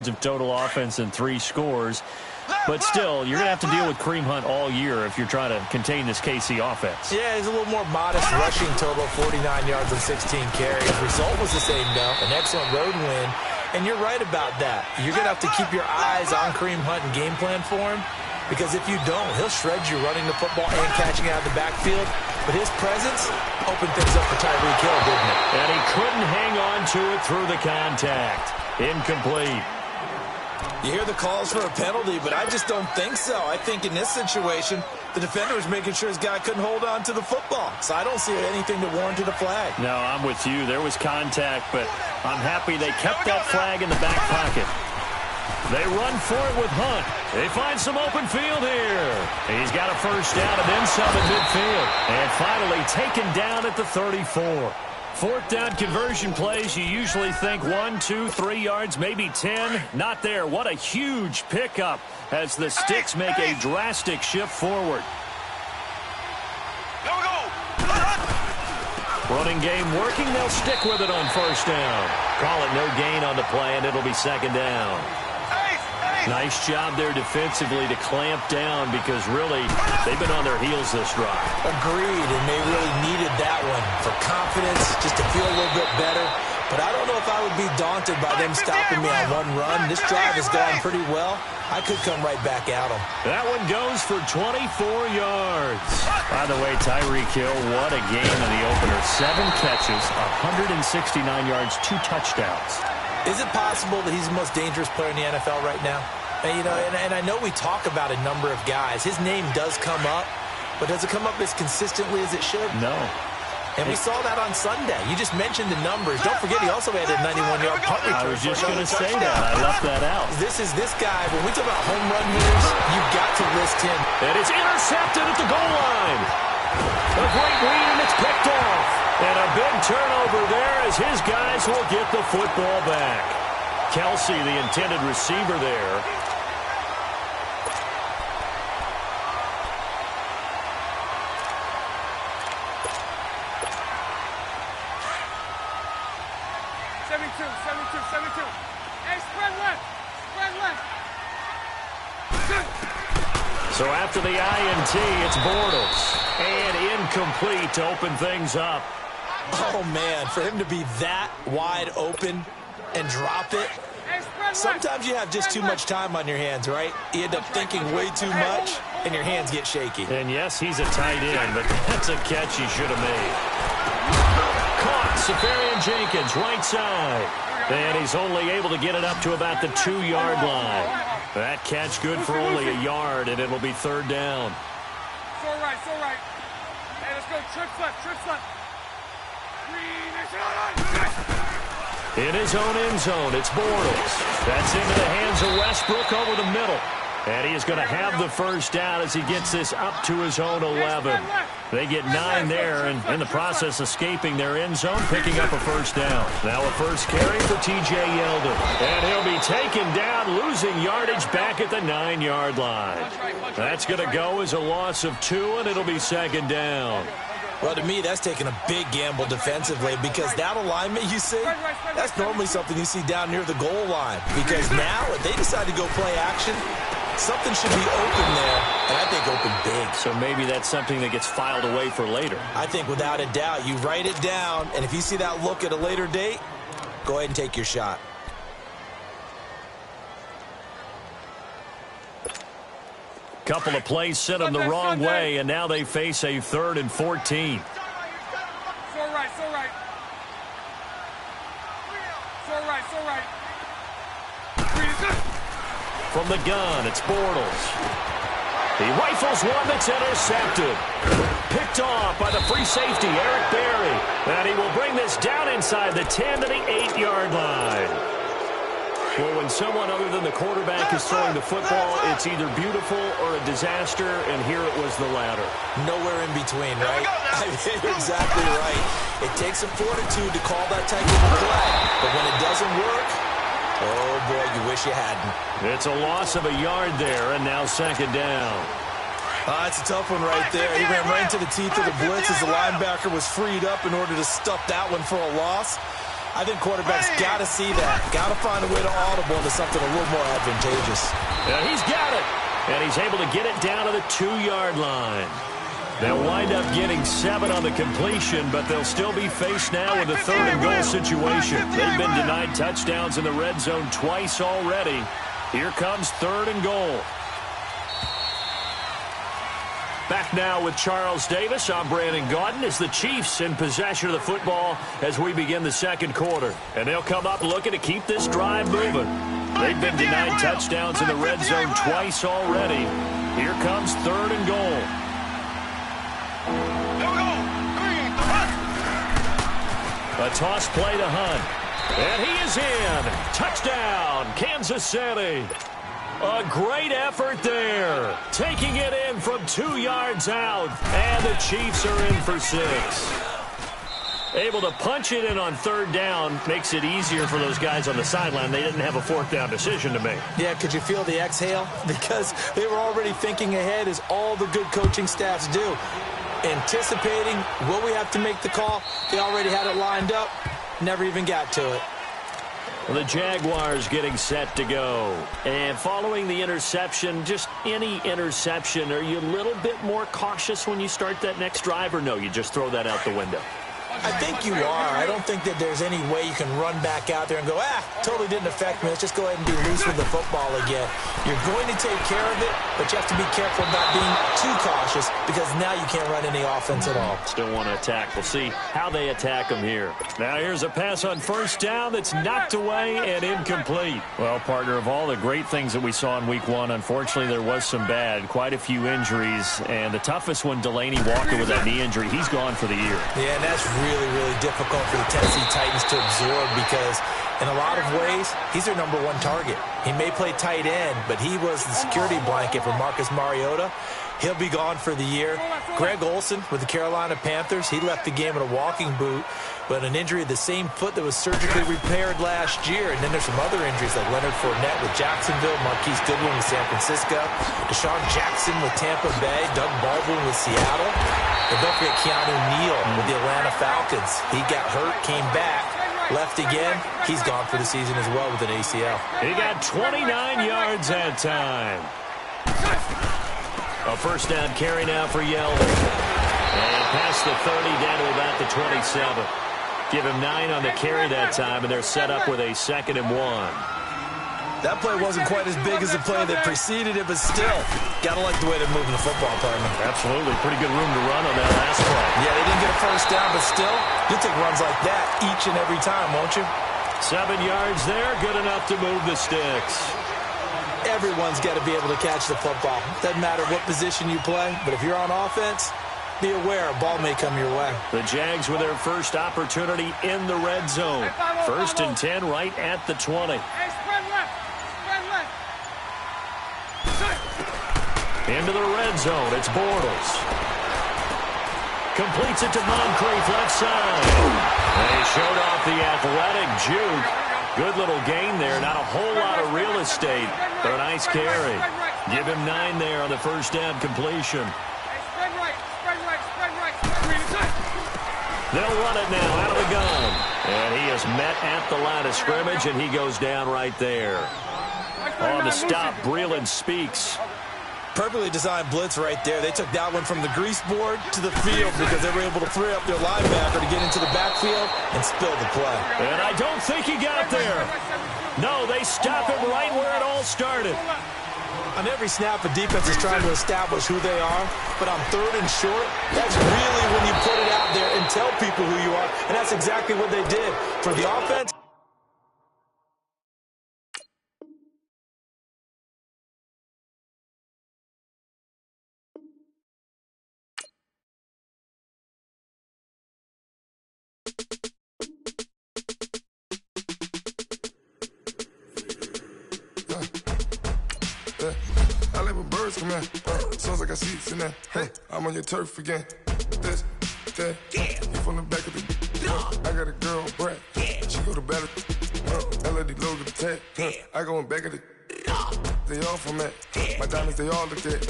yards of total offense and 3 scores. But still, you're going to have to deal with Kareem Hunt all year if you're trying to contain this KC offense. Yeah, he's a little more modest rushing total, 49 yards and 16 carries. Result was the same, though, an excellent road win. And you're right about that. You're going to have to keep your eyes on Kareem Hunt and game plan for him, because if you don't, he'll shred you running the football and catching out of the backfield. But his presence opened things up for Tyreek Hill, didn't it? And he couldn't hang on to it through the contact. Incomplete. You hear the calls for a penalty, but I just don't think so. I think in this situation, the defender was making sure his guy couldn't hold on to the football. So I don't see anything that warranted a flag. No, I'm with you. There was contact, but I'm happy they kept that flag in the back pocket. They run for it with Hunt. They find some open field here. He's got a first down and then some at midfield. And finally taken down at the 34. Fourth down conversion plays, you usually think 1, 2, 3 yards, maybe 10. Not there. What a huge pickup as the Sticks make a drastic shift forward. Running game working. They'll stick with it on first down. Call it no gain on the play, and it'll be second down. Nice job there defensively to clamp down, because really they've been on their heels this drive. Agreed, and they really needed that one for confidence, just to feel a little bit better. But I don't know if I would be daunted by them stopping me on one run. This drive has gone pretty well. I could come right back at them. That one goes for 24 yards. By the way, Tyreek Hill, what a game in the opener. 7 catches, 169 yards, 2 touchdowns. Is it possible that he's the most dangerous player in the NFL right now? And, you know, and I know we talk about a number of guys. His name does come up, but does it come up as consistently as it should? No. And we saw that on Sunday. You just mentioned the numbers. Don't forget, he also had a 91-yard punt return. I was just going to say that. I left that out. This is this guy. When we talk about home run hitters, you've got to list him. And it's intercepted at the goal line. A great read, and it's picked off. And a big turnover there as his guys will get the football back. Kelsey, the intended receiver there. So after the INT, it's Bortles. And incomplete to open things up. Oh, man, for him to be that wide open and drop it. Sometimes you have just too much time on your hands, right? You end up thinking way too much, and your hands get shaky. And yes, he's a tight end, but that's a catch he should have made. Caught, Safarian Jenkins, right side. And he's only able to get it up to about the 2-yard line. That catch good for only a yard, and it'll be third down. It's all right, it's all right. Hey, let's go, trips left, trips left. In his own end zone, it's Bortles. That's into the hands of Westbrook over the middle. And he is going to have the first down as he gets this up to his own 11. They get 9 there, and in the process escaping their end zone, picking up a first down. Now a first carry for T.J. Yeldon. And he'll be taken down, losing yardage back at the 9-yard line. That's going to go as a loss of 2, and it'll be second down. Well, to me, that's taking a big gamble defensively, because that alignment you see, that's normally something you see down near the goal line. Because now, if they decide to go play action, something should be open there, and I think open big. So maybe that's something that gets filed away for later. I think without a doubt, you write it down, and if you see that look at a later date, go ahead and take your shot. Couple of plays sent them the wrong way, and now they face a 3rd and 14. It's all right, it's all right. It's all right, it's all right. From the gun, it's Bortles. He rifles one that's intercepted. Picked off by the free safety, Eric Berry. And he will bring this down inside the 10 to the 8-yard line. Well, when someone other than the quarterback is throwing the football, it's either beautiful or a disaster, and here it was the latter. Nowhere in between, right? You're exactly right. It takes some fortitude to call that type of a play, but when it doesn't work, oh boy, you wish you hadn't. It's a loss of a yard there, and now second down. It's a tough one right there. He ran right into the teeth of the blitz as the linebacker was freed up in order to stuff that one for a loss. I think quarterbacks got to see that. Got to find a way to audible into something a little more advantageous. And he's got it. And he's able to get it down to the 2-yard line. They'll wind up getting 7 on the completion, but they'll still be faced now with a 3rd and goal situation. They've been denied touchdowns in the red zone twice already. Here comes 3rd and goal. Back now with Charles Davis. I'm Brandon Gaudin as the Chiefs in possession of the football as we begin the second quarter. And they'll come up looking to keep this drive moving. They've been denied touchdowns in the red zone twice already. Here comes 3rd and goal. A toss play to Hunt. And he is in. Touchdown, Kansas City. A great effort there. Taking it in from 2 yards out. And the Chiefs are in for 6. Able to punch it in on 3rd down makes it easier for those guys on the sideline. They didn't have a 4th down decision to make. Yeah, could you feel the exhale? Because they were already thinking ahead, as all the good coaching staffs do. Anticipating, will we have to make the call? They already had it lined up. Never even got to it. The Jaguars getting set to go. And following the interception, just any interception, are you a little bit more cautious when you start that next drive, or no, you just throw that out the window? I think you are. I don't think that there's any way you can run back out there and go, totally didn't affect me. Let's just go ahead and be loose with the football again. You're going to take care of it, but you have to be careful about being too cautious because now you can't run any offense at all. Still want to attack. We'll see how they attack them here. Now here's a pass on 1st down that's knocked away and incomplete. Well, partner, of all the great things that we saw in Week 1, unfortunately there was some bad. Quite a few injuries, and the toughest one, Delaney Walker with that knee injury. He's gone for the year. Yeah, and that's really difficult for the Tennessee Titans to absorb because in a lot of ways, he's their #1 target. He may play tight end, but he was the security blanket for Marcus Mariota. He'll be gone for the year. Greg Olsen with the Carolina Panthers, he left the game in a walking boot, but an injury of the same foot that was surgically repaired last year. And then there's some other injuries like Leonard Fournette with Jacksonville, Marquise Goodwin with San Francisco, Deshaun Jackson with Tampa Bay, Doug Baldwin with Seattle. And don't forget Keanu Neal with the Atlanta Falcons. He got hurt, came back, left again. He's gone for the season as well with an ACL. He got 29 yards that time. A 1st down carry now for Yeldon. And past the 30 down to about the 27. Give him 9 on the carry that time, and they're set up with a 2nd and 1. That play wasn't quite as big as the play that preceded it, but still, got to like the way they're moving the football, partner. Absolutely. Pretty good room to run on that last play. Yeah, they didn't get a 1st down, but still, you'll take runs like that each and every time, won't you? 7 yards there, good enough to move the sticks. Everyone's got to be able to catch the football. Doesn't matter what position you play, but if you're on offense, be aware a ball may come your way. The Jags with their first opportunity in the red zone. 1st and 10 right at the 20. Into the red zone, it's Bortles. Completes it to Moncrief, left side. They showed off the athletic juke. Good little gain there, not a whole lot of real estate, but a nice carry. Give him 9 there on the 1st down completion. They'll run it now out of the gun. And he is met at the line of scrimmage, and he goes down right there. On the stop, Breeland Speaks. Perfectly designed blitz right there. They took that one from the grease board to the field because they were able to free up their linebacker to get into the backfield and spill the play. And I don't think he got there. No, they stop him right where it all started. On every snap, a defense is trying to establish who they are, but on 3rd and short, that's really when you put it out there and tell people who you are, and that's exactly what they did. For the offense, I like when birds come in. Sounds like I got seats in there. I'm on your turf again. This, that, you from the back of the. I got a girl, Brad. She go to battle. LED logo the tag. I go in back of the. They all from that. My diamonds, they all look at.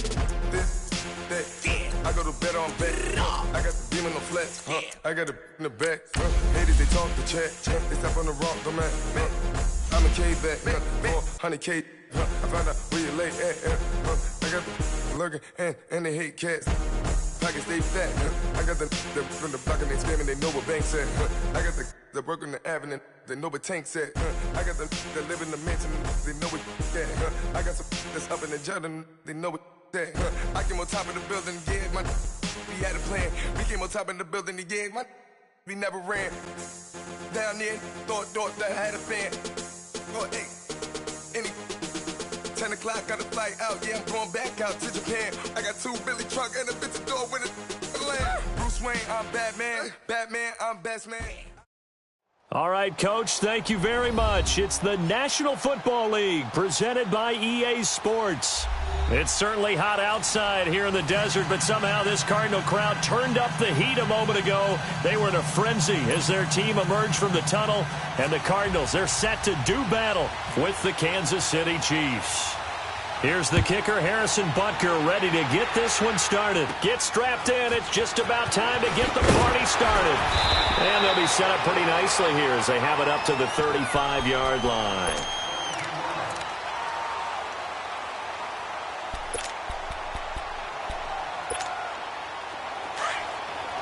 This, that. I go to bed on bed. I got the demon on flex. I got it in the back. Haters, they talk the chat. They step on the rock, go man. I'm a K-back. 400K. I found out where you lay at. I got the lurking and they hate cats. Pockets stay fat. I got the from the block and they screaming, they know what banks at. I got the work on the avenue, they know what tanks at. I got the that live in the mansion, they know what that. I got some that's up in the jungle, they know what that. I came on top of the building, yeah, my we had a plan. We came on top of the building, yeah, my we never ran. Down there, thought that I had a fan. Oh, hey, any 10 o'clock, got a flight out, yeah, I'm going back out to Japan. I got 2 Billy truck and a bitch door with a land. Bruce Wayne, I'm Batman. Batman, I'm best man. All right, Coach, thank you very much. It's the National Football League presented by EA Sports. It's certainly hot outside here in the desert, but somehow this Cardinal crowd turned up the heat a moment ago. They were in a frenzy as their team emerged from the tunnel, and the Cardinals, they're set to do battle with the Kansas City Chiefs. Here's the kicker, Harrison Butker, ready to get this one started. Get strapped in. It's just about time to get the party started. And they'll be set up pretty nicely here as they have it up to the 35-yard line.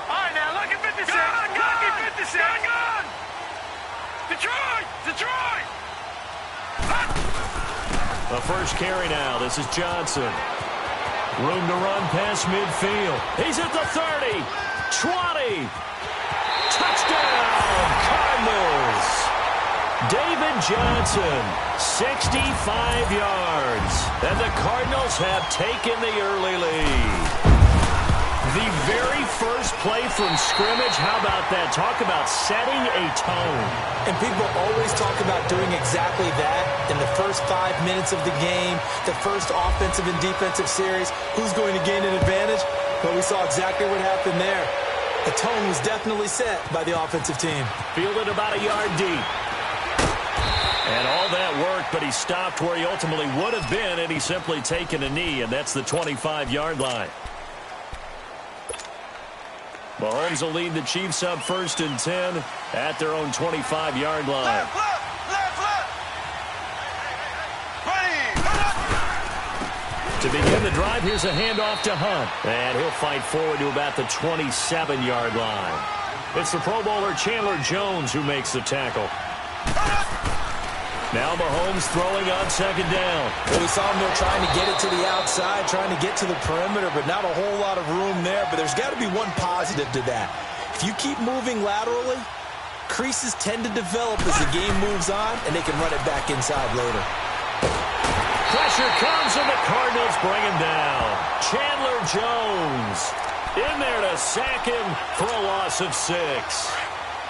All right, now look at 56. Look at 56. Gun! Detroit! The first carry now. This is Johnson. Room to run past midfield. He's at the 30. 20. Touchdown, Cardinals. David Johnson, 65 yards. And the Cardinals have taken the early lead. The very first play from scrimmage, how about that? Talk about setting a tone. And people always talk about doing exactly that in the first 5 minutes of the game, the first offensive and defensive series. Who's going to gain an advantage? Well, we saw exactly what happened there. The tone was definitely set by the offensive team. Fielded about a yard deep. And all that worked, but he stopped where he ultimately would have been, and he's simply taken a knee, and that's the 25-yard line. Mahomes will lead the Chiefs up 1st and 10 at their own 25-yard line. Left. To begin the drive, here's a handoff to Hunt. And he'll fight forward to about the 27-yard line. It's the Pro Bowler Chandler Jones who makes the tackle. Now Mahomes throwing on 2nd down. Well, we saw him there trying to get it to the outside, trying to get to the perimeter, but not a whole lot of room there. But there's got to be one positive to that. If you keep moving laterally, creases tend to develop as the game moves on, and they can run it back inside later. Pressure comes, and the Cardinals bring him down. Chandler Jones in there to sack him for a loss of 6.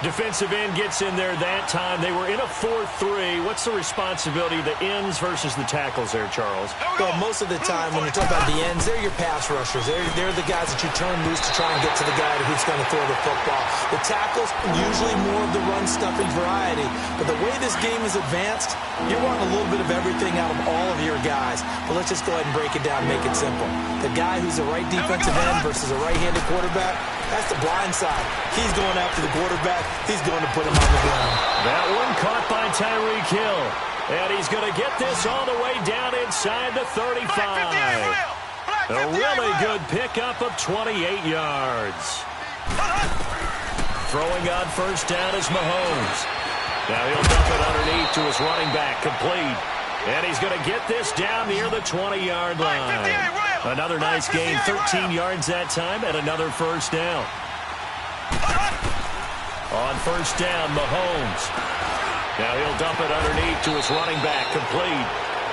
Defensive end gets in there that time. They were in a 4-3. What's the responsibility of the ends versus the tackles there, Charles? Well, most of the time when you talk about the ends, they're your pass rushers. They're the guys that you turn loose to try and get to the guy who's going to throw the football. The tackles, usually more of the run-stuffing variety. But the way this game is advanced, you're wanting a little bit of everything out of all of your guys. But let's just go ahead and break it down and make it simple. The guy who's a right defensive end versus a right-handed quarterback, that's the blind side. He's going after the quarterback. He's going to put him on the ground. That one caught by Tyreek Hill. And he's going to get this all the way down inside the 35. A really good pickup of 28 yards. Throwing on 1st down is Mahomes. Now he'll dump it underneath to his running back, complete. And he's going to get this down near the 20-yard line. Another nice gain, 13 yards that time, and another 1st down. On 1st down, Mahomes. Now he'll dump it underneath to his running back, complete.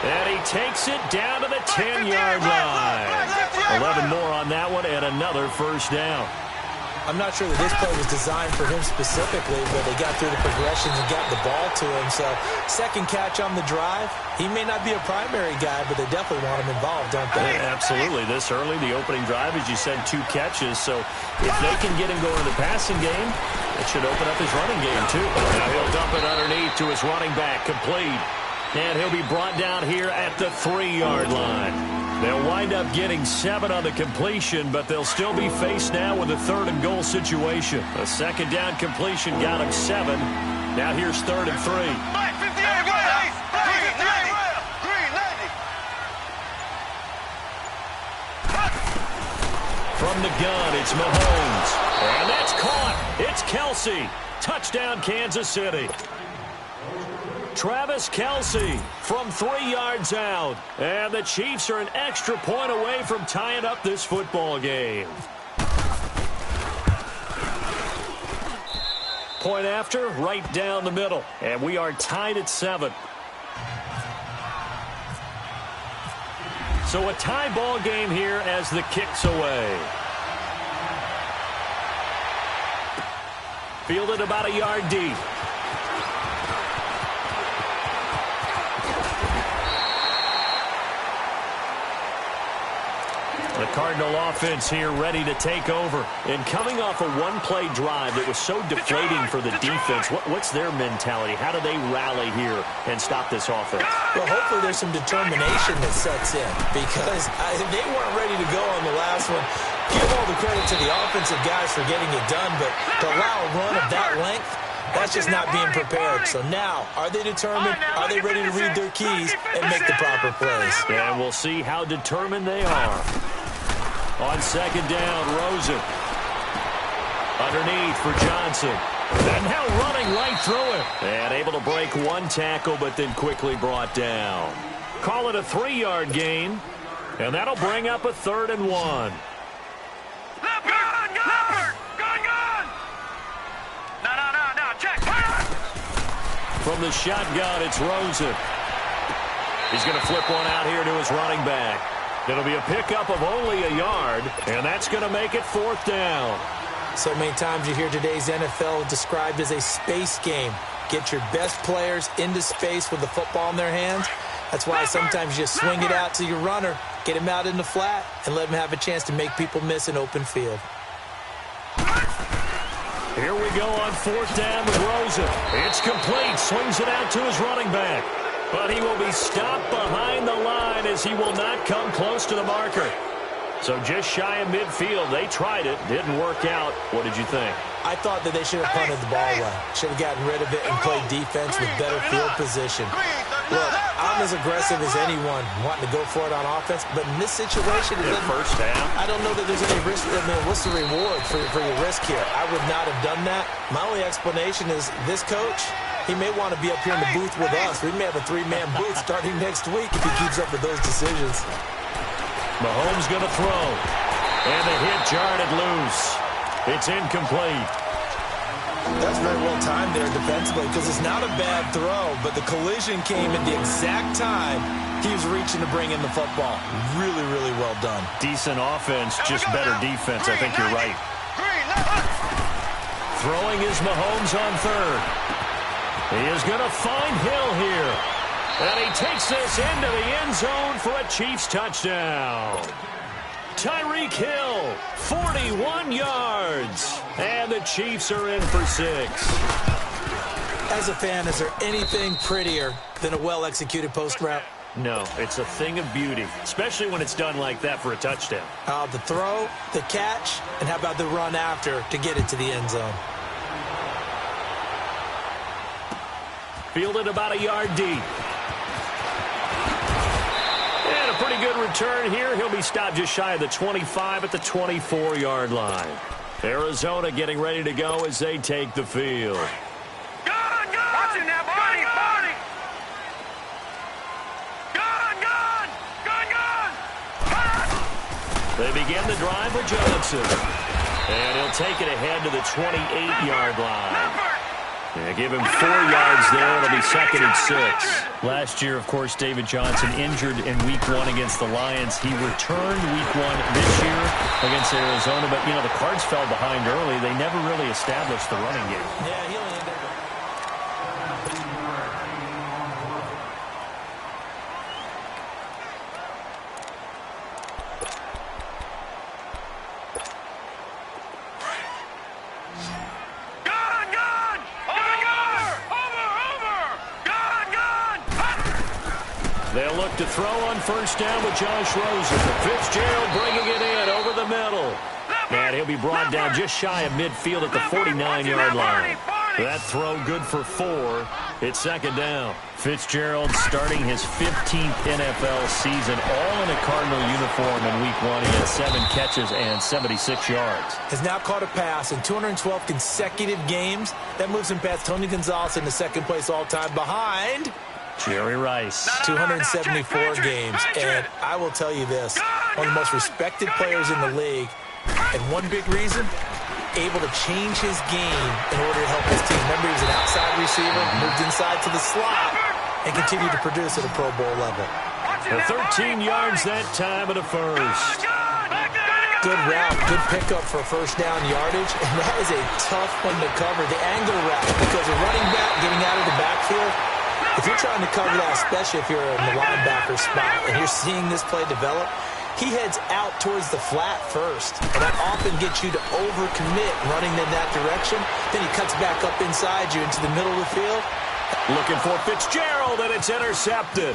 And he takes it down to the 10-yard line. 11 more on that one, and another 1st down. I'm not sure that this play was designed for him specifically, but they got through the progressions and got the ball to him. So, 2nd catch on the drive. He may not be a primary guy, but they definitely want him involved, don't they? Yeah, absolutely. This early, the opening drive, as you said, 2 catches. So, if they can get him going in the passing game, it should open up his running game, too. Now he'll dump it underneath to his running back, complete. And he'll be brought down here at the 3-yard line. They'll wind up getting 7 on the completion, but they'll still be faced now with a 3rd and goal situation. A 2nd down completion got them 7. Now here's 3rd and 3. From the gun, it's Mahomes. And that's caught. It's Kelsey. Touchdown, Kansas City. Travis Kelsey from 3 yards out. And the Chiefs are an extra point away from tying up this football game. Point after, right down the middle. And we are tied at 7. So a tie ball game here as the kick's away. Fielded about a yard deep. The Cardinal offense here ready to take over. And coming off a one-play drive that was so deflating for the defense, what's their mentality? How do they rally here and stop this offense? Well, hopefully there's some determination that sets in because they weren't ready to go on the last one. Give all the credit to the offensive guys for getting it done, but to allow a run of that length, that's just not being prepared. So now, are they determined? Are they ready to read their keys and make the proper plays? And we'll see how determined they are. On 2nd down, Rosen. Underneath for Johnson. And now running right through it. And able to break 1 tackle, but then quickly brought down. Call it a 3-yard gain. And that'll bring up a 3rd and 1. From the shotgun, it's Rosen. He's going to flip one out here to his running back. It'll be a pickup of only a yard, and that's going to make it 4th down. So many times you hear today's NFL described as a space game. Get your best players into space with the football in their hands. That's why sometimes you swing it out to your runner, get him out in the flat, and let him have a chance to make people miss an open field. Here we go on 4th down with Rosen. It's complete. Swings it out to his running back. But he will be stopped behind the line as he will not come close to the marker. So just shy of midfield. They tried it. Didn't work out. What did you think? I thought that they should have punted the ball away. Should have gotten rid of it and played defense with better field position. Look, I'm as aggressive as anyone wanting to go for it on offense, but in this situation, in the first half, I don't know that there's any risk. I mean, what's the reward for your risk here? I would not have done that. My only explanation is this coach, he may want to be up here in the booth with us. We may have a 3-man booth starting next week if he keeps up with those decisions. Mahomes going to throw. And the hit jarred it loose. It's incomplete. That's very well timed there defensively because it's not a bad throw, but the collision came at the exact time he was reaching to bring in the football. Really, really well done. Decent offense, just better defense. I think you're right. Throwing is Mahomes on 3rd. He is going to find Hill here. And he takes this into the end zone for a Chiefs touchdown. Tyreek Hill, 41 yards. And the Chiefs are in for 6. As a fan, is there anything prettier than a well-executed post route? No, it's a thing of beauty, especially when it's done like that for a touchdown. The throw, the catch, and how about the run after to get it to the end zone? Fielded about a yard deep. And a pretty good return here. He'll be stopped just shy of the 25 at the 24-yard line. Arizona getting ready to go as they take the field. Watch him now, Barney! They begin the drive with Johnson. And he'll take it ahead to the 28-yard line. Yeah, give him 4 yards there. It'll be 2nd and 6. Last year, of course, David Johnson injured in Week 1 against the Lions. He returned Week 1 this year against Arizona. But, you know, the Cards fell behind early. They never really established the running game. Yeah, he only ended up... They'll look back to throw on first down with Josh Rosen. Fitzgerald bringing it in over the middle. And he'll be brought down just shy of midfield at the 49-yard line. That throw good for 4. It's second down. Fitzgerald starting his 15th NFL season, all in a Cardinal uniform in Week 1. He had 7 catches and 76 yards. Has now caught a pass in 212 consecutive games. That moves him past Tony Gonzalez in the second place all-time behind Jerry Rice. 274 games. And I will tell you this, one of the most respected players in the league, and one big reason, able to change his game in order to help his team. Remember, he was an outside receiver, moved inside to the slot, and continued to produce at a Pro Bowl level. 13 yards that time at a first. Good route, good pickup for first down yardage, and that is a tough one to cover, the angle route, because a running back getting out of the backfield, if you're trying to cover that, especially if you're in the linebacker spot, and you're seeing this play develop, he heads out towards the flat first, and that often gets you to overcommit running in that direction. Then he cuts back up inside you into the middle of the field. Looking for Fitzgerald, and it's intercepted.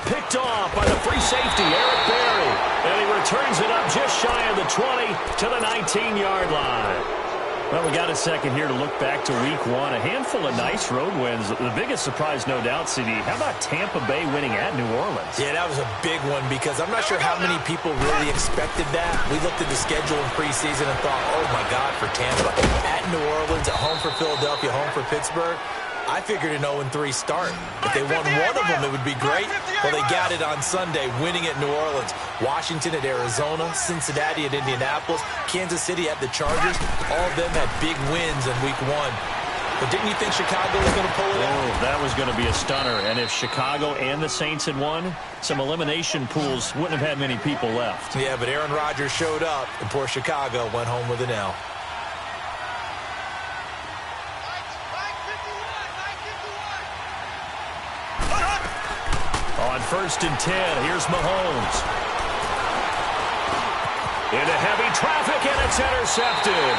Picked off by the free safety, Eric Berry. And he returns it up just shy of the 20 to the 19-yard line. Well, we got a second here to look back to Week 1. A handful of nice road wins. The biggest surprise, no doubt, CD. How about Tampa Bay winning at New Orleans? Yeah, that was a big one because I'm not sure how many people really expected that. We looked at the schedule in preseason and thought, oh, my God, for Tampa. At New Orleans, at home for Philadelphia, home for Pittsburgh. I figured an 0-3 start. If they won one of them, it would be great. Well, they got it on Sunday, winning at New Orleans. Washington at Arizona, Cincinnati at Indianapolis, Kansas City at the Chargers. All of them had big wins in Week 1. But didn't you think Chicago was going to pull it out? Oh, that was going to be a stunner. And if Chicago and the Saints had won, some elimination pools wouldn't have had many people left. Yeah, but Aaron Rodgers showed up, and poor Chicago went home with an L. On 1st and 10, here's Mahomes. Into heavy traffic, and it's intercepted.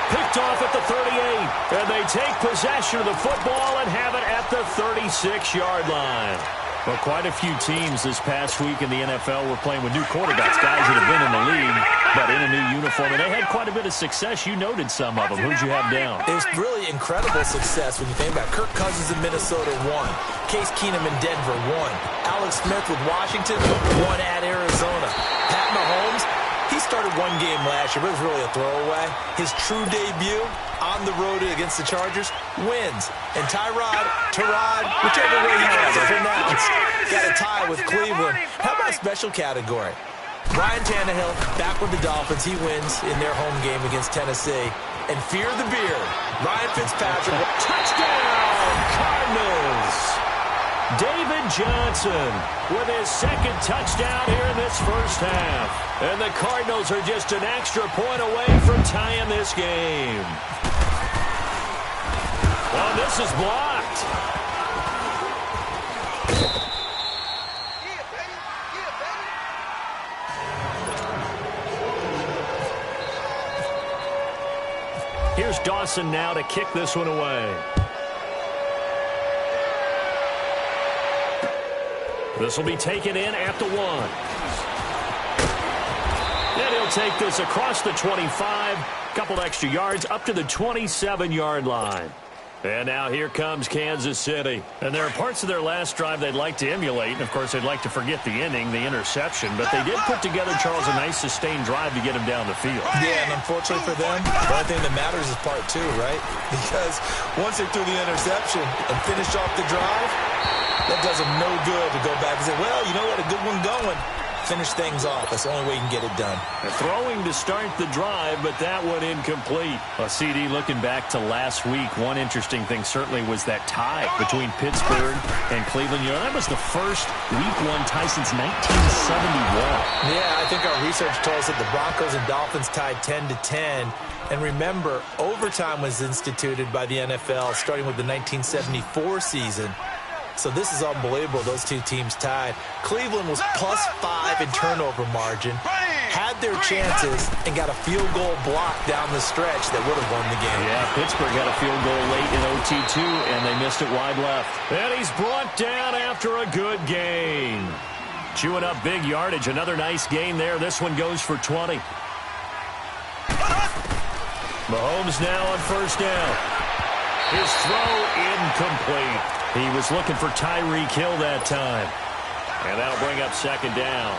Picked off at the 38, and they take possession of the football and have it at the 36-yard line. Well, quite a few teams this past week in the NFL were playing with new quarterbacks, guys that have been in the league, but in a new uniform. And they had quite a bit of success. You noted some of them. Who'd you have down? It was really incredible success when you think about Kirk Cousins in Minnesota, 1. Case Keenum in Denver, 1. Alex Smith with Washington, 1 at Arizona. Pat Mahomes, he started one game last year, but it was really a throwaway. His true debut on the road against the Chargers, wins. And Tyrod, whichever way you want to pronounce, got a tie with Cleveland. How about special category? Ryan Tannehill back with the Dolphins. He wins in their home game against Tennessee. And fear the beard, Ryan Fitzpatrick. Touchdown, Cardinals! David Johnson with his second touchdown here in this first half. And the Cardinals are just an extra point away from tying this game. Well, this is blocked. Here's Dawson now to kick this one away. This will be taken in at the 1. And he'll take this across the 25. Couple extra yards up to the 27-yard line. And now here comes Kansas City. And there are parts of their last drive they'd like to emulate. And, of course, they'd like to forget the inning, the interception. But they did put together, Charles, a nice sustained drive to get him down the field. Yeah, and unfortunately for them, the only thing that matters is part 2, right? Because once they threw the interception and finished off the drive, that does them no good to go back and say, well, you know what, a good one going. Finish things off. That's the only way you can get it done. Throwing to start the drive, but that one incomplete. Well, CD, looking back to last week, one interesting thing certainly was that tie between Pittsburgh and Cleveland. You know, that was the first Week 1 tie since 1971. Yeah, I think our research told us that the Broncos and Dolphins tied 10-10. And remember, overtime was instituted by the NFL starting with the 1974 season. So this is unbelievable, those two teams tied. Cleveland was +5 in turnover margin. had their chances and got a field goal block down the stretch that would have won the game. Yeah, Pittsburgh had a field goal late in OT too, and they missed it wide left. And he's brought down after a good gain. Chewing up big yardage. Another nice gain there. This one goes for 20. Mahomes now on first down. His throw incomplete. He was looking for Tyreek Hill that time. And that'll bring up second down.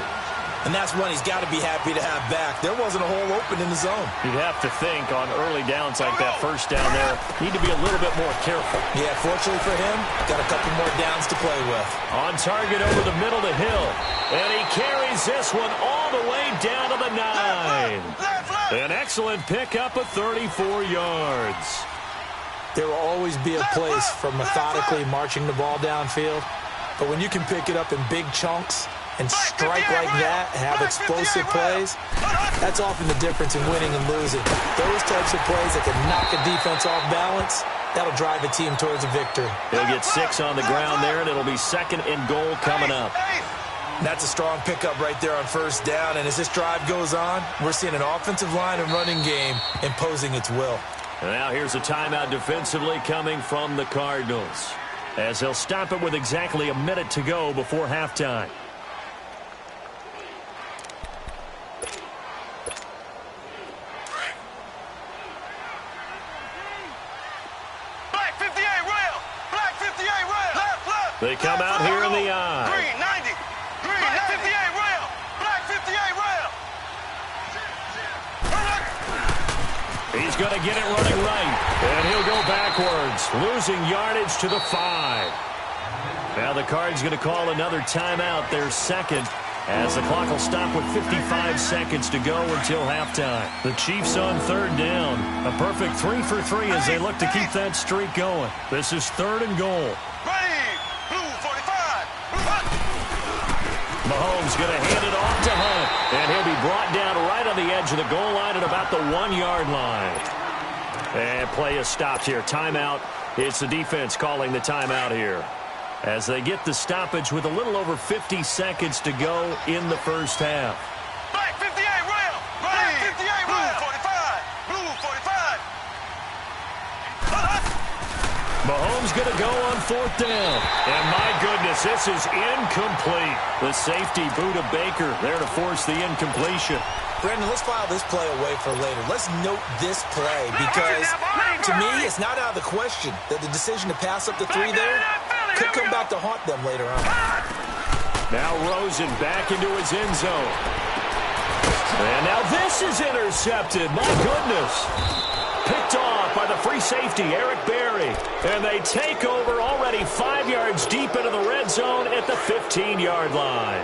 And that's one he's got to be happy to have back. There wasn't a hole open in the zone. You'd have to think on early downs like that first down there, need to be a little bit more careful. Yeah, fortunately for him, got a couple more downs to play with. On target over the middle to Hill. And he carries this one all the way down to the 9. An excellent pickup of 34 yards. There will always be a place for methodically marching the ball downfield. But when you can pick it up in big chunks and strike like that and have explosive plays, that's often the difference in winning and losing. Those types of plays that can knock a defense off balance, that'll drive a team towards a victory. He'll get 6 on the ground there, and it'll be second and goal coming up. That's a strong pickup right there on first down. And as this drive goes on, we're seeing an offensive line and running game imposing its will. And now here's a timeout defensively coming from the Cardinals, as they'll stop it with exactly a minute to go before halftime. Black 58 rail. Black 58 rail. Left. They come out here in the eye. Green 90. Green Black 58 rail. Black 58 rail. He's going to get it running right, and he'll go backwards, losing yardage to the 5. Now the Cards going to call another timeout, their second, as the clock will stop with 55 seconds to go until halftime. The Chiefs on third down. A perfect 3 for 3 as they look to keep that streak going. This is third and goal. Ready. Blue 45. Mahomes going to hand it off to Hunt, and he'll be brought down right on the edge of the goal line at about the 1-yard line. And play is stopped here. Timeout. It's the defense calling the timeout here, as they get the stoppage with a little over 50 seconds to go in the first half. Black 58 rail. Black 58 rail. Blue 45. Mahomes going to go on fourth down. And my goodness, this is incomplete. The safety boot of Baker there to force the incompletion. Brandon, let's file this play away for later. Let's note this play because, to me, it's not out of the question that the decision to pass up the 3 there could come back to haunt them later on. Now Rosen back into his end zone. And now this is intercepted. My goodness. Picked off by the free safety, Eric Berry. And they take over already 5 yards deep into the red zone at the 15-yard line.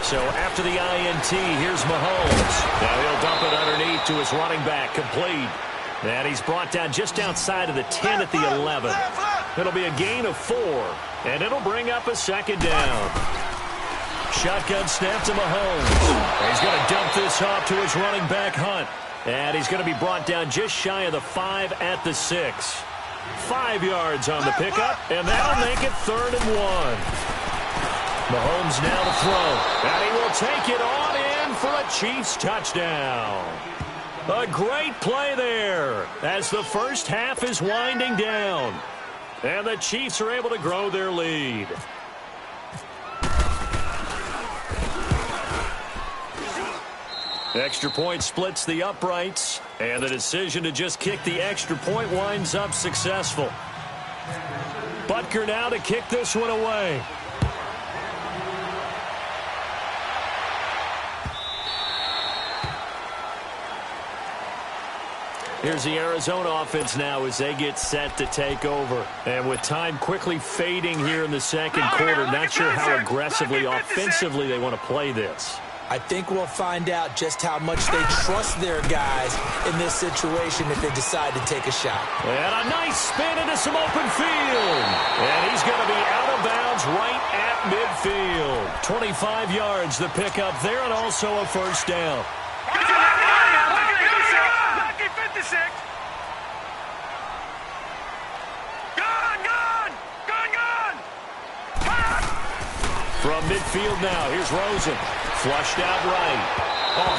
So after the INT, here's Mahomes. Now he'll dump it underneath to his running back, complete. And he's brought down just outside of the 10 at the 11. It'll be a gain of 4, and it'll bring up a second down. Shotgun snap to Mahomes. He's going to dump this off to his running back, Hunt. And he's going to be brought down just shy of the 5 at the 6. 5 yards on the pickup, and that'll make it 3rd and 1. Mahomes now to throw, and he will take it on in for a Chiefs touchdown. A great play there as the first half is winding down, and the Chiefs are able to grow their lead. Extra point splits the uprights, and the decision to just kick the extra point winds up successful. Butker now to kick this one away. Here's the Arizona offense now as they get set to take over. And with time quickly fading here in the second quarter, not sure how aggressively, offensively they want to play this. I think we'll find out just how much they trust their guys in this situation if they decide to take a shot. And a nice spin into some open field. And he's going to be out of bounds right at midfield. 25 yards the pickup there, and also a first down. midfield now. Here's Rosen. Flushed out right.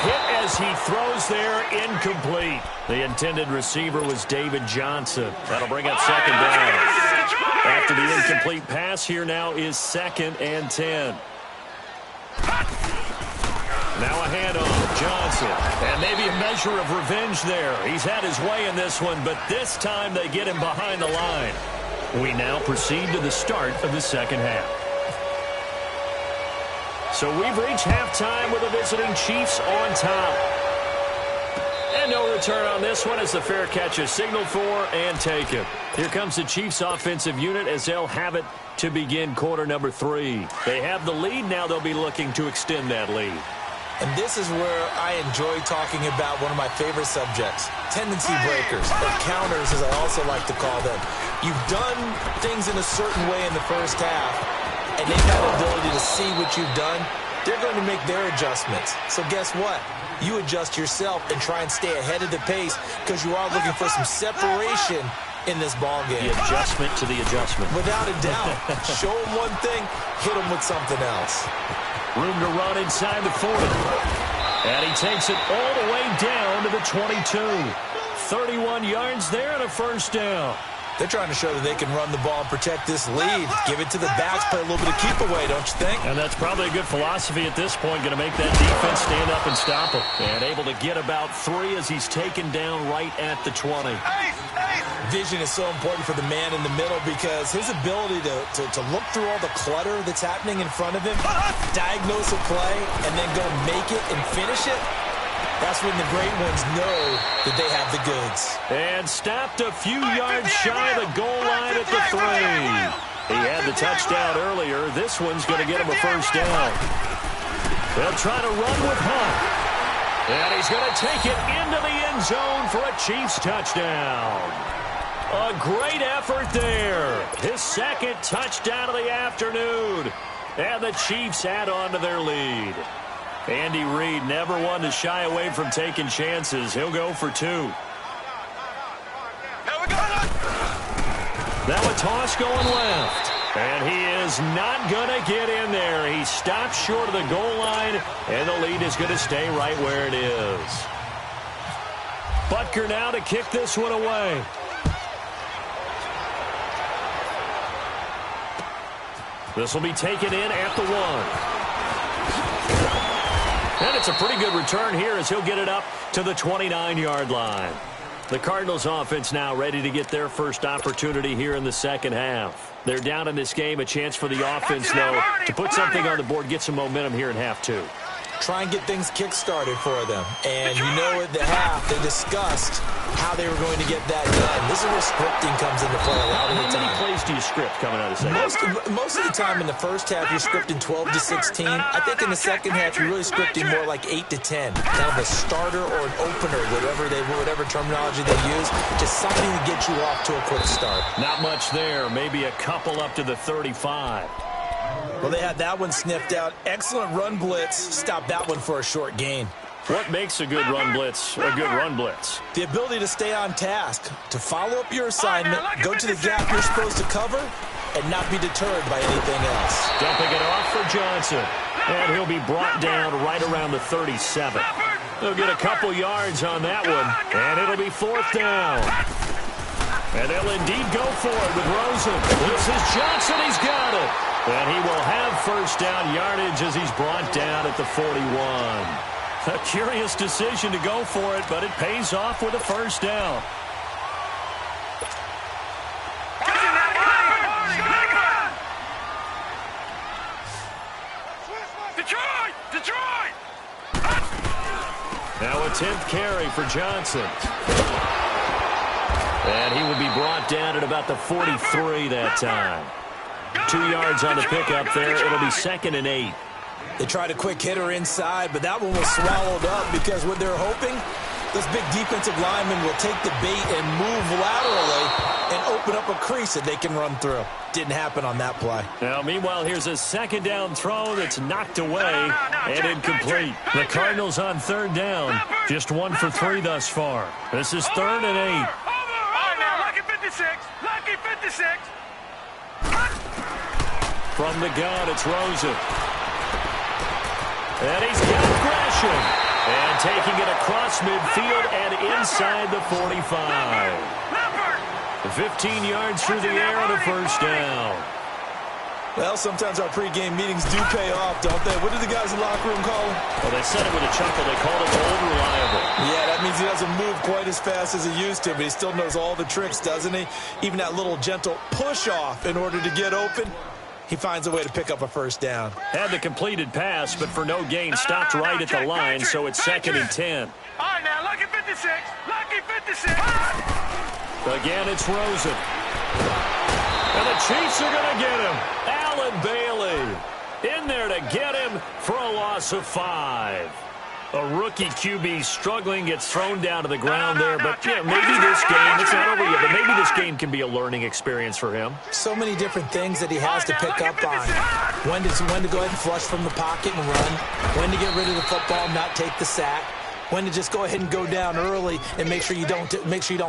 Hit as he throws there, incomplete. The intended receiver was David Johnson. That'll bring up second down. After the incomplete pass, here now is 2nd and 10. Now a handoff, Johnson. And maybe a measure of revenge there. He's had his way in this one, but this time they get him behind the line. We now proceed to the start of the second half. So we've reached halftime with the visiting Chiefs on top. And no return on this one as the fair catch is signaled for and taken. Here comes the Chiefs offensive unit as they'll have it to begin quarter number 3. They have the lead. Now they'll be looking to extend that lead. And this is where I enjoy talking about one of my favorite subjects, tendency breakers, or counters as I also like to call them. You've done things in a certain way in the first half, and they've had the ability to see what you've done. They're going to make their adjustments. So guess what? You adjust yourself and try and stay ahead of the pace because you are looking for some separation in this ball game. The adjustment to the adjustment. Without a doubt. Show them one thing, hit them with something else. Room to run inside the 40. And he takes it all the way down to the 22. 31 yards there and a first down. They're trying to show that they can run the ball and protect this lead. Give it to the backs, play a little bit of keep away, don't you think? And that's probably a good philosophy at this point. Going to make that defense stand up and stop him. And able to get about 3 as he's taken down right at the 20. Vision is so important for the man in the middle because his ability to look through all the clutter that's happening in front of him, diagnose a play, and then go make it and finish it, that's when the great ones know that they have the goods. And stopped a few yards shy of the goal line at the 3. He had the touchdown earlier. This one's going to get him a first down. They'll try to run with Hunt. And he's going to take it into the end zone for a Chiefs touchdown. A great effort there. His 2nd touchdown of the afternoon. And the Chiefs add on to their lead. Andy Reid never one to shy away from taking chances. He'll go for 2. Now a toss going left. And he is not going to get in there. He stops short of the goal line, and the lead is going to stay right where it is. Butker now to kick this one away. This will be taken in at the 1. And it's a pretty good return here as he'll get it up to the 29-yard line. The Cardinals offense now ready to get their first opportunity here in the second half. They're down in this game. A chance for the offense, though, to put something on the board, get some momentum here in half 2. Try and get things kick-started for them. And you know at the half, they discussed how they were going to get that done. This is where scripting comes into play a lot of the time. How many plays do you script coming out of the second? Most of the time in the first half, you're scripting 12 to 16. I think in the second half, you're really scripting more like 8 to 10. Kind of a starter or an opener, whatever terminology they use. Just something to get you off to a quick start. Not much there. Maybe a couple up to the 35. Well, they had that one sniffed out. Excellent run blitz. Stopped that one for a short gain. What makes a good run blitz a good run blitz? The ability to stay on task, to follow up your assignment, go to the gap you're supposed to cover, and not be deterred by anything else. Dumping it off for Johnson. And he'll be brought down right around the 37. They'll get a couple yards on that one, and it'll be 4th down. And they'll indeed go for it with Rosen. This is Johnson. He's got it. And he will have first down yardage as he's brought down at the 41. A curious decision to go for it, but it pays off with a first down. Detroit! Now a 10th carry for Johnson. And he will be brought down at about the 43 that time. 2 yards on the pickup there. It'll be 2nd and 8. They tried a quick hitter inside, but that one was swallowed up because what they're hoping, this big defensive lineman will take the bait and move laterally and open up a crease that they can run through. Didn't happen on that play. Now, meanwhile, here's a 2nd down throw that's knocked away and incomplete. The Cardinals on 3rd down, just 1 for 3 thus far. This is 3rd and 8. Lucky 56. Lucky 56. From the gun, it's Rosen. And he's got Gresham. And taking it across midfield and inside the 45. 15 yards through the air and a first down. Well, sometimes our pregame meetings do pay off, don't they? What do the guys in the locker room call him? Well, they said it with a chuckle. They called it old reliable. Yeah, that means he doesn't move quite as fast as he used to, but he still knows all the tricks, doesn't he? Even that little gentle push-off in order to get open. He finds a way to pick up a first down. Had the completed pass, but for no gain, stopped right at the line, so it's 2nd and 10. All right, now, lucky 56. Lucky 56. Again, it's Rosen. And the Chiefs are going to get him. Allen Bailey in there to get him for a loss of 5. A rookie QB struggling, gets thrown down to the ground there. But, yeah, maybe this game, it's not over yet, but maybe this game can be a learning experience for him. So many different things that he has to pick up on. When to go ahead and flush from the pocket and run. When to get rid of the football, not take the sack. When to just go ahead and go down early and make sure you don't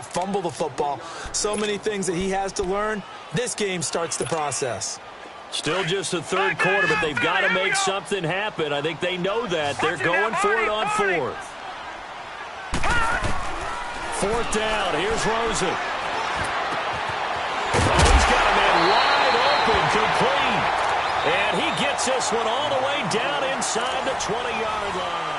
fumble the football. So many things that he has to learn. This game starts the process. Still just the third quarter, but they've got to make something happen. I think they know that. They're going for it on 4th. 4th down. Here's Rosen. Oh, he's got a man wide open, complete. And he gets this one all the way down inside the 20-yard line.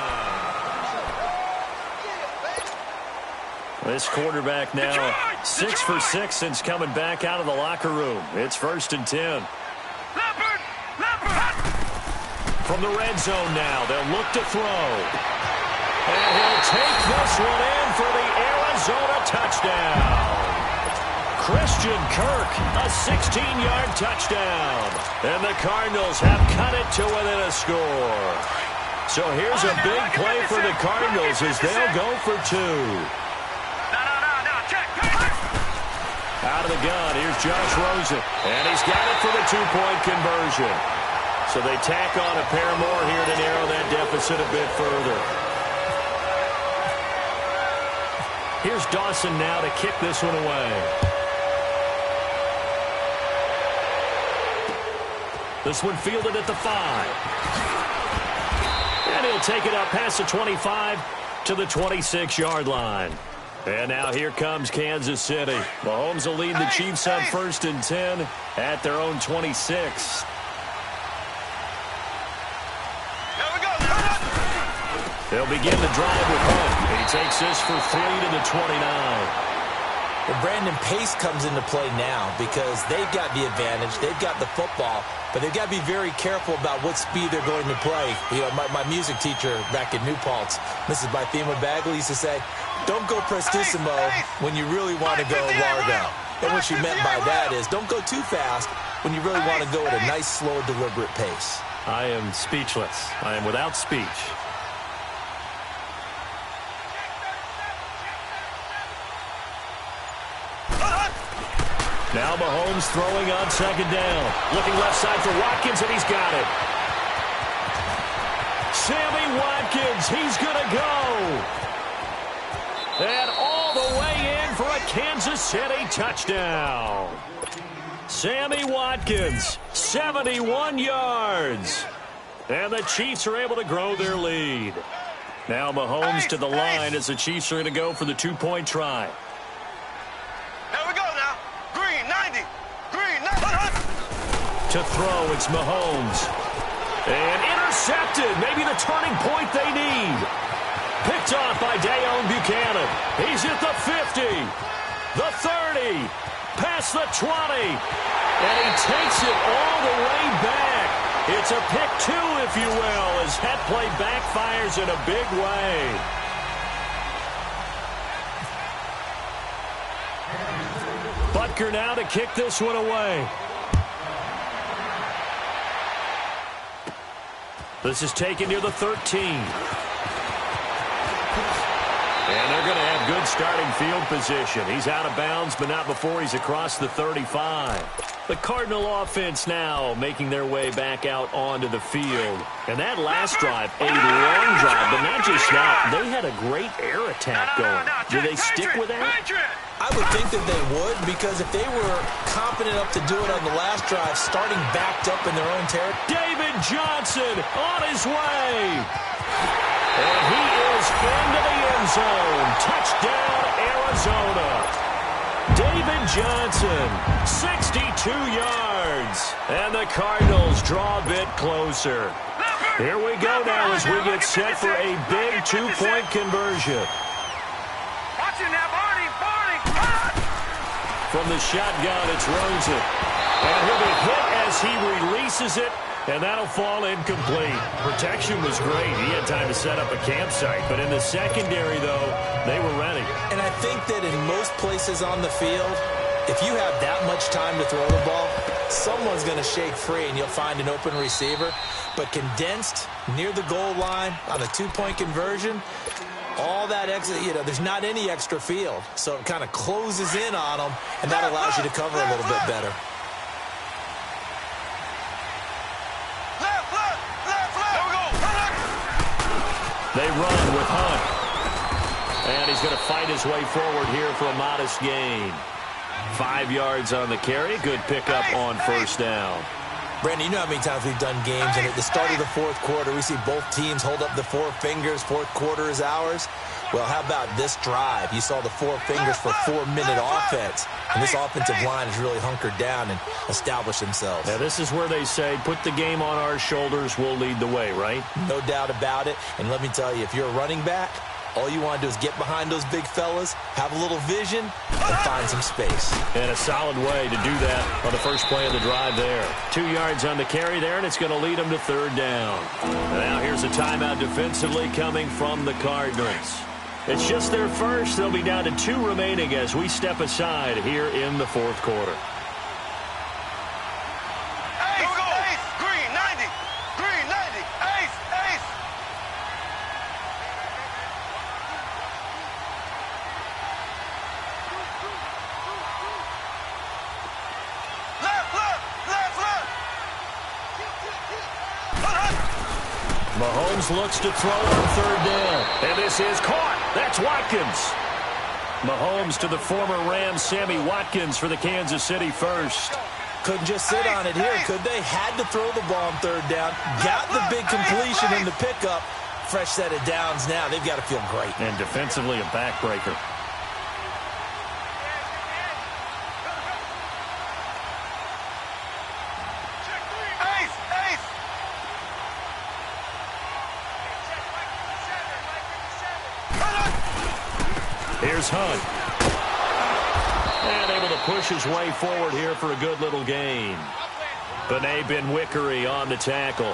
This quarterback now 6 for 6 since coming back out of the locker room. It's 1st and 10. From the red zone now, they'll look to throw. And he'll take this one in for the Arizona touchdown. Christian Kirk, a 16-yard touchdown. And the Cardinals have cut it to within a score. So here's a big play for the Cardinals as they'll go for 2. Out of the gun, here's Josh Rosen. And he's got it for the 2-point conversion. So they tack on a pair more here to narrow that deficit a bit further. Here's Dawson now to kick this one away. This one fielded at the 5. And he'll take it up past the 25 to the 26-yard line. And now here comes Kansas City. Mahomes will lead the Chiefs on 1st and 10 at their own 26. They'll begin the drive with Hunt. He takes this for 3 to the 29. Well, Brandon, pace comes into play now because they've got the advantage. They've got the football, but they've got to be very careful about what speed they're going to play. You know, my music teacher back in New Paltz, Mrs. Bythema Bagley, used to say, don't go prestissimo when you really want to go largo. And what she meant by that is don't go too fast when you really want to go at a nice, slow, deliberate pace. I am speechless. I am without speech. Now Mahomes throwing on 2nd down. Looking left side for Watkins, and he's got it. Sammy Watkins, he's going to go. And all the way in for a Kansas City touchdown. Sammy Watkins, 71 yards. And the Chiefs are able to grow their lead. Now Mahomes to the line as the Chiefs are going to go for the 2-point try. To throw, it's Mahomes. And intercepted. Maybe the turning point they need. Picked off by Dayon Buchanan. He's at the 50. The 30. Past the 20. And he takes it all the way back. It's a pick 2, if you will, as that play backfires in a big way. Butker now to kick this one away. This is taken near the 13. And they're going to have good starting field position. He's out of bounds, but not before he's across the 35. The Cardinal offense now making their way back out onto the field. And that last drive, a long drive, but not just that. They had a great air attack going. Do they stick with that? I would think that they would, because if they were confident enough to do it on the last drive, starting backed up in their own territory. David Johnson on his way. And he is into the end zone. Touchdown, Arizona. David Johnson, 62 yards. And the Cardinals draw a bit closer. Here we go now as we get set for a big two-point conversion. From the shotgun, it's Rosen. And he'll be hit as he releases it, and that'll fall incomplete. Protection was great. He had time to set up a campsite. But in the secondary, though, they were ready. And I think that in most places on the field, if you have that much time to throw the ball, someone's going to shake free and you'll find an open receiver. But condensed near the goal line on a two-point conversion, all that extra, there's not any extra field. So it kind of closes in on them, and that allows you to cover a little bit better. They run with Hunt. And he's going to fight his way forward here for a modest gain. 5 yards on the carry. Good pickup on first down. Brandon, you know how many times we've done games, and at the start of the fourth quarter, we see both teams hold up the four fingers, fourth quarter is ours. Well, how about this drive? You saw the four fingers for 4-minute offense, and this offensive line has really hunkered down and established themselves. Now, this is where they say, put the game on our shoulders, we'll lead the way, right? No doubt about it, and let me tell you, if you're a running back, all you want to do is get behind those big fellas, have a little vision, and find some space. And a solid way to do that on the first play of the drive there. 2 yards on the carry there, and it's going to lead them to third down. Now here's a timeout defensively coming from the Cardinals. It's just their first. They'll be down to 2 remaining as we step aside here in the fourth quarter. Mahomes looks to throw on third down. And this is caught. That's Watkins. Mahomes to the former Rams, Sammy Watkins, for the Kansas City first. Couldn't just sit on it here, could they? Had to throw the ball on third down. Got the big completion in the pickup. Fresh set of downs now. They've got to feel great. And defensively, a backbreaker. Here's Hunt. And able to push his way forward here for a good little gain. Benet Benwickery on the tackle.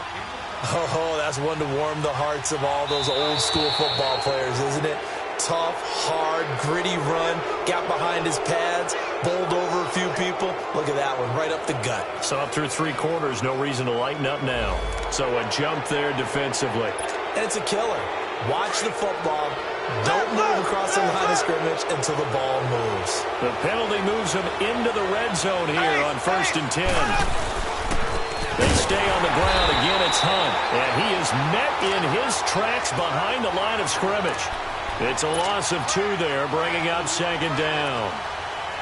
Oh, that's one to warm the hearts of all those old school football players, isn't it? Tough, hard, gritty run. Got behind his pads, bowled over a few people. Look at that one, right up the gut. So up through 3 quarters, no reason to lighten up now. So a jump there defensively. And it's a killer. Watch the football. Don't move across the line of scrimmage until the ball moves. The penalty moves him into the red zone here on 1st and 10. They stay on the ground. Again, it's Hunt. And he is met in his tracks behind the line of scrimmage. It's a loss of 2 there, bringing up 2nd down.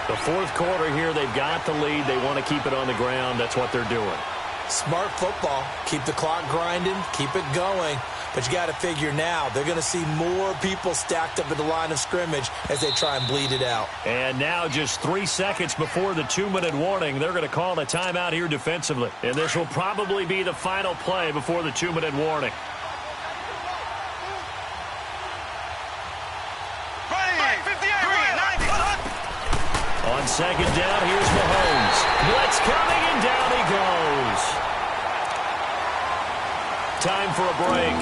The fourth quarter here, they've got the lead. They want to keep it on the ground. That's what they're doing. Smart football. Keep the clock grinding. Keep it going. But you got to figure now, they're going to see more people stacked up at the line of scrimmage as they try and bleed it out. And now just 3 seconds before the 2-minute warning, they're going to call a timeout here defensively. And this will probably be the final play before the 2-minute warning. On 2nd down, here's Mahomes. Blitz coming, and down he goes. Time for a break.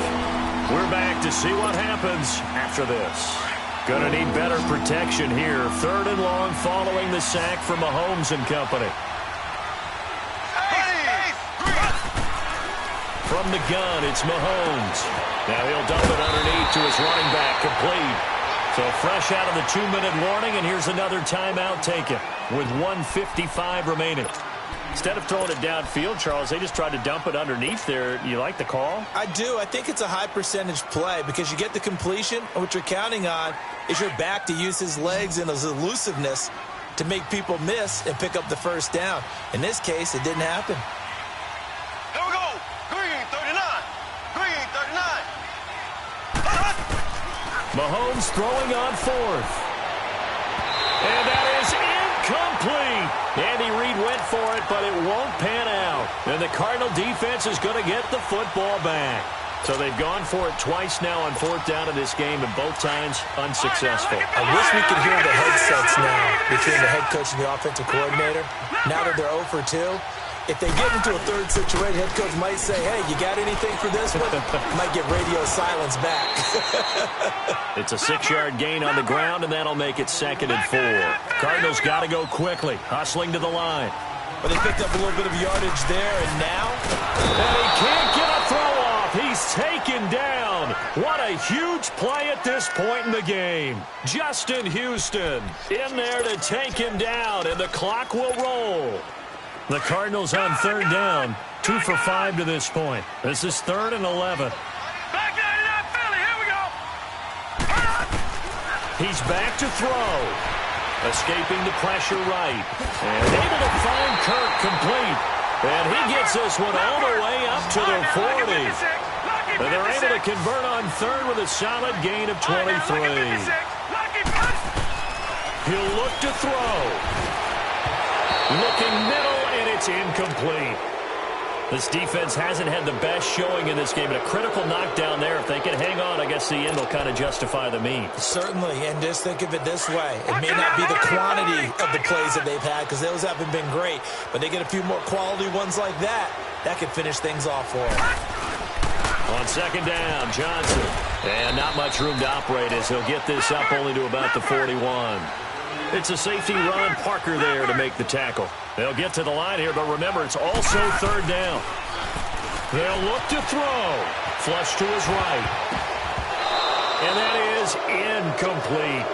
We're back to see what happens after this. Gonna need better protection here. 3rd and long following the sack from Mahomes and company. From the gun, it's Mahomes. Now he'll dump it underneath to his running back, complete. So fresh out of the 2-minute warning, and here's another timeout taken with 1:55 remaining. Instead of throwing it downfield, Charles, they just tried to dump it underneath there. You like the call? I do. I think it's a high percentage play because you get the completion, and what you're counting on is your back to use his legs and his elusiveness to make people miss and pick up the first down. In this case, it didn't happen. Here we go. Green 39. Green 39. Mahomes throwing on fourth. And that is incomplete. Andy Reid went for it, but it won't pan out. And the Cardinal defense is going to get the football back. So they've gone for it twice now on fourth down in this game, and both times unsuccessful. I wish we could hear the headsets now between the head coach and the offensive coordinator. Now that they're 0 for 2, if they get into a third situation, head coach might say, hey, you got anything for this one? Might get radio silence back. It's a 6-yard gain on the ground, and that'll make it 2nd and 4. Cardinals got to go quickly, hustling to the line. But they picked up a little bit of yardage there, and now? And he can't get a throw off. He's taken down. What a huge play at this point in the game. Justin Houston in there to take him down, and the clock will roll. The Cardinals on third down, 2 for 5 to this point. This is 3rd and 11. Back 99 Philly. Here we go. He's back to throw. Escaping the pressure right. And able to find Kirk complete. And he gets this one all the way up to the 40. And they're able to convert on third with a solid gain of 23. He'll look to throw. Looking middle, and it's incomplete. This defense hasn't had the best showing in this game. And a critical knockdown there. If they can hang on, I guess the end will kind of justify the means. Certainly, and just think of it this way. It may not be the quantity of the plays that they've had because those haven't been great. But they get a few more quality ones like that. That can finish things off for them. On second down, Johnson. And not much room to operate as he'll get this up only to about the 41. It's a safety Ron Parker there to make the tackle. They'll get to the line here, but remember, it's also third down. They'll look to throw. Flush to his right. And that is incomplete.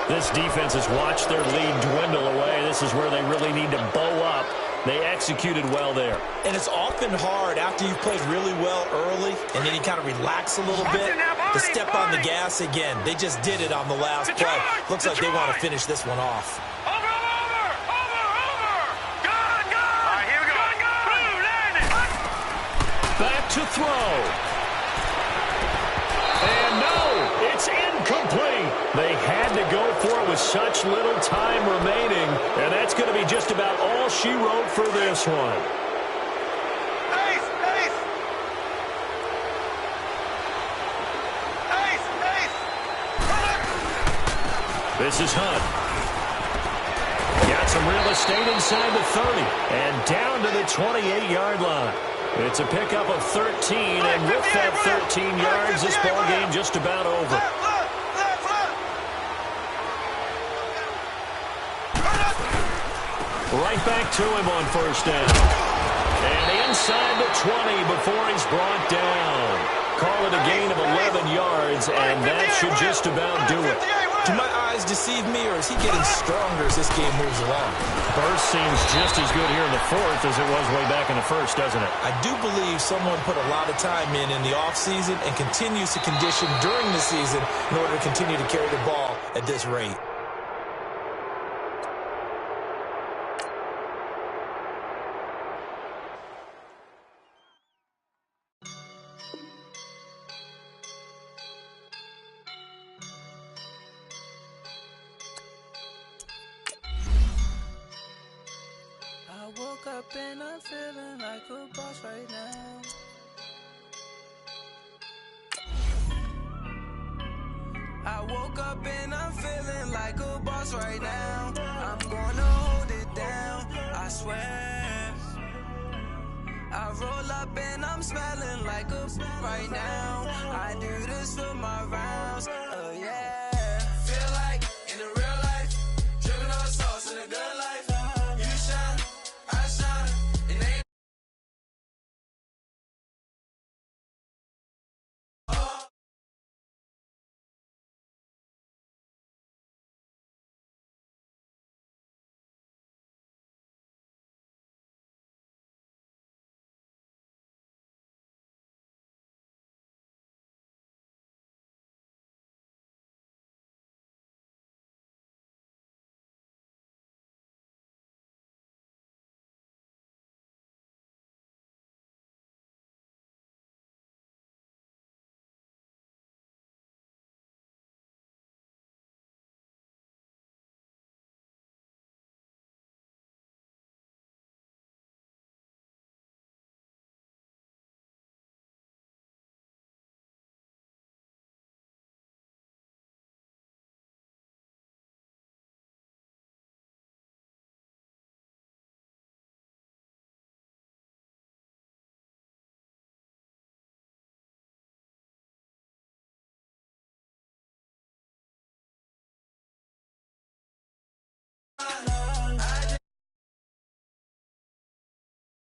This defense has watched their lead dwindle away. This is where they really need to bow up. They executed well there. And it's often hard after you've played really well early and then you kind of relax a little bit to step on the gas again. They just did it on the last play. Looks like they want to finish this one off. Over. Good. All right, here we go. Blue landing. Back to throw. And no, it's incomplete. They had to go for it with such little time remaining, and that's going to be just about all she wrote for this one. Ace. This is Hunt. Got some real estate inside the 30 and down to the 28-yard line. It's a pickup of 13, and with that 13 yards, this ball game just about over. Right back to him on first down. And inside the 20 before he's brought down. Call it a gain of 11 yards, and that should just about do it. Do my eyes deceive me, or is he getting stronger as this game moves along? Burst seems just as good here in the fourth as it was way back in the first, doesn't it? I do believe someone put a lot of time in the offseason and continues to condition during the season in order to continue to carry the ball at this rate. I woke up and I'm feeling like a boss right now. I woke up and I'm feeling like a boss right now. I'm gonna hold it down, I swear. I roll up and I'm smelling like a right now. I do this for my rounds,